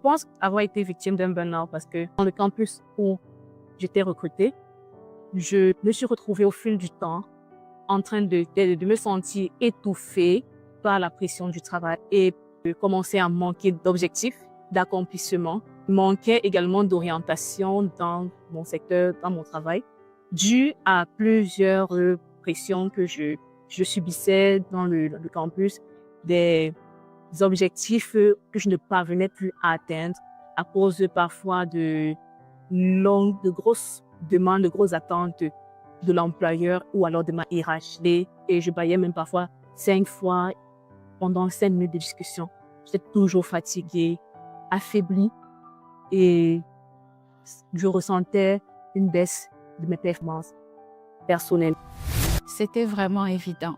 pense avoir été victime d'un burn-out parce que dans le campus où j'étais recrutée, je me suis retrouvée au fil du temps en train de me sentir étouffée par la pression du travail et de commencer à manquer d'objectifs, d'accomplissement, manquait également d'orientation dans mon secteur, dans mon travail, dû à plusieurs pressions que je subissais dans le campus, des objectifs que je ne parvenais plus à atteindre à cause parfois de grosses demandes, de grosses attentes de l'employeur ou alors de ma hiérarchie. Et je baillais même parfois 5 fois pendant 5 minutes de discussion. J'étais toujours fatiguée, affaiblie et je ressentais une baisse de mes performances personnelles. C'était vraiment évident.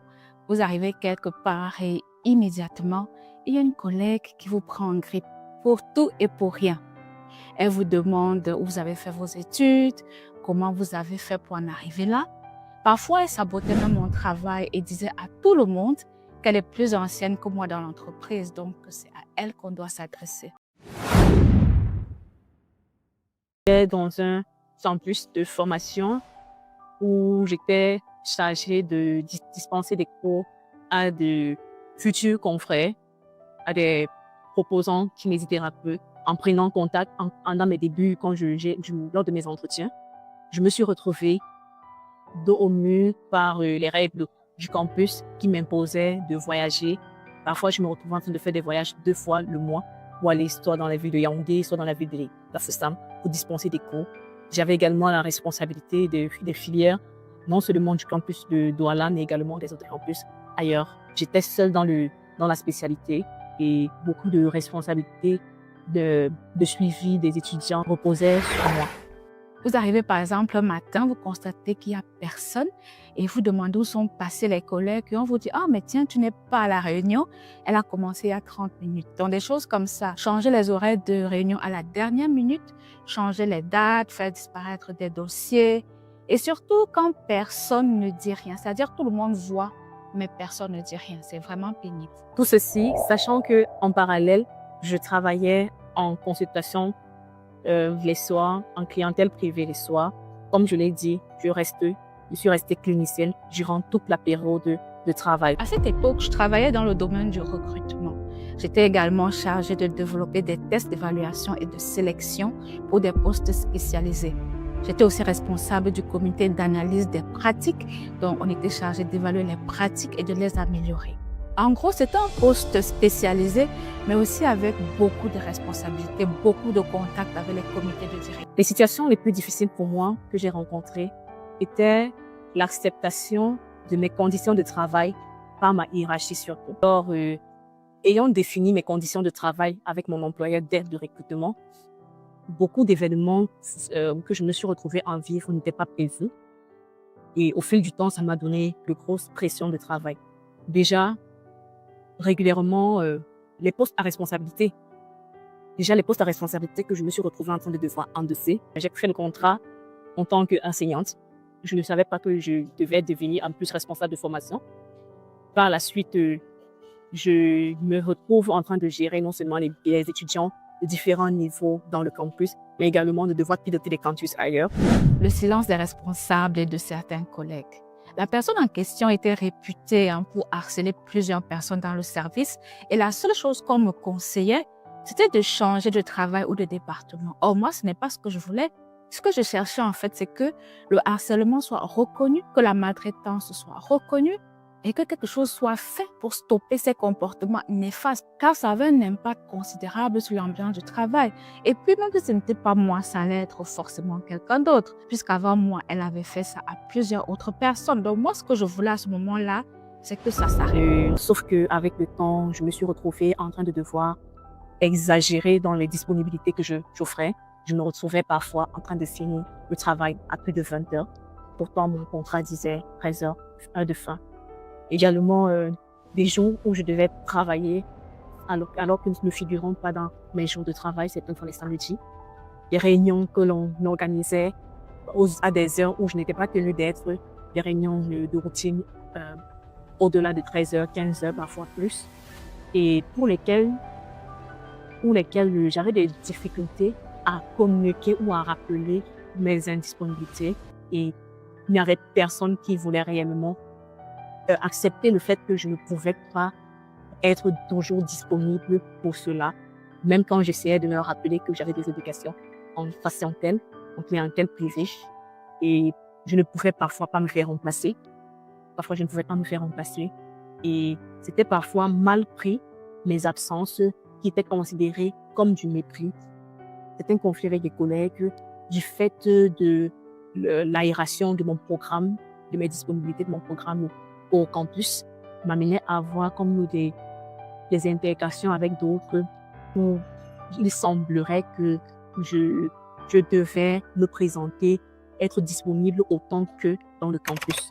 Vous arrivez quelque part et immédiatement, il y a une collègue qui vous prend en grippe pour tout et pour rien. Elle vous demande où vous avez fait vos études, comment vous avez fait pour en arriver là. Parfois, elle sabotait même mon travail et disait à tout le monde qu'elle est plus ancienne que moi dans l'entreprise, donc c'est à elle qu'on doit s'adresser. J'étais dans un campus de formation où j'étais chargée de dispenser des cours à de futurs confrères, à des proposants kinésithérapeutes. En prenant contact, dans mes débuts, lors de mes entretiens, je me suis retrouvée dos au mur par les règles du campus qui m'imposaient de voyager. Parfois, je me retrouvais en train de faire des voyages 2 fois le mois pour aller soit dans la ville de Yaoundé, soit dans la ville de Bafoussam pour dispenser des cours. J'avais également la responsabilité des filières, non seulement du campus de Douala, mais également des autres campus ailleurs. J'étais seule dans la spécialité et beaucoup de responsabilités de suivi des étudiants reposaient sur moi. Vous arrivez par exemple un matin, vous constatez qu'il n'y a personne et vous demandez où sont passés les collègues et on vous dit « Ah, mais tiens, tu n'es pas à la réunion, elle a commencé il y a 30 minutes. » Donc des choses comme ça, changer les horaires de réunion à la dernière minute, changer les dates, faire disparaître des dossiers et surtout quand personne ne dit rien, c'est-à-dire tout le monde voit mais personne ne dit rien, c'est vraiment pénible. Tout ceci, sachant qu'en parallèle, je travaillais en consultation les soirs, en clientèle privée les soirs. Comme je l'ai dit, je suis restée clinicienne durant toute la période de travail. À cette époque, je travaillais dans le domaine du recrutement. J'étais également chargée de développer des tests d'évaluation et de sélection pour des postes spécialisés. J'étais aussi responsable du comité d'analyse des pratiques, donc on était chargé d'évaluer les pratiques et de les améliorer. En gros, c'était un poste spécialisé, mais aussi avec beaucoup de responsabilités, beaucoup de contacts avec les comités de direction. Les situations les plus difficiles pour moi que j'ai rencontrées étaient l'acceptation de mes conditions de travail par ma hiérarchie surtout. Alors, ayant défini mes conditions de travail avec mon employeur d'aide de recrutement, beaucoup d'événements que je me suis retrouvée en vivre n'étaient pas prévus. Et au fil du temps, ça m'a donné de grosses pressions de travail. Déjà, régulièrement, les postes à responsabilité. Déjà, les postes à responsabilité que je me suis retrouvée en train de devoir endosser. J'ai fait le contrat en tant qu'enseignante. Je ne savais pas que je devais devenir en plus responsable de formation. Par la suite, je me retrouve en train de gérer non seulement les étudiants de différents niveaux dans le campus, mais également de devoir piloter des campus ailleurs. Le silence des responsables et de certains collègues. La personne en question était réputée pour harceler plusieurs personnes dans le service et la seule chose qu'on me conseillait, c'était de changer de travail ou de département. Or, moi, ce n'est pas ce que je voulais. Ce que je cherchais en fait, c'est que le harcèlement soit reconnu, que la maltraitance soit reconnue et que quelque chose soit fait pour stopper ces comportements néfastes, car ça avait un impact considérable sur l'ambiance du travail. Et puis même si ce n'était pas moi, ça allait être forcément quelqu'un d'autre, puisqu'avant moi, elle avait fait ça à plusieurs autres personnes. Donc moi, ce que je voulais à ce moment-là, c'est que ça s'arrête. Sauf qu'avec le temps, je me suis retrouvée en train de devoir exagérer dans les disponibilités que j'offrais. Je me retrouvais parfois en train de finir le travail à plus de 20 heures. Pourtant, mon contrat disait 13 heures, heure de fin. Également, des jours où je devais travailler alors que ne figurant pas dans mes jours de travail, c'est les samedis. Des réunions que l'on organisait à des heures où je n'étais pas tenue d'être, des réunions de routine au-delà de 13 heures, 15 heures, parfois plus, et pour lesquelles pour lesquels j'avais des difficultés à communiquer ou à rappeler mes indisponibilités et il n'y avait personne qui voulait réellement accepter le fait que je ne pouvais pas être toujours disponible pour cela, même quand j'essayais de leur rappeler que j'avais des obligations en patientèle, en clientèle privée et je ne pouvais parfois pas me faire remplacer. Parfois, je ne pouvais pas me faire remplacer et c'était parfois mal pris, mes absences qui étaient considérées comme du mépris. C'était un conflit avec des collègues du fait de l'aération de mon programme, de mes disponibilités de mon programme au campus, m'amenait à avoir comme des interactions avec d'autres où il semblerait que je devais me présenter, être disponible autant que dans le campus.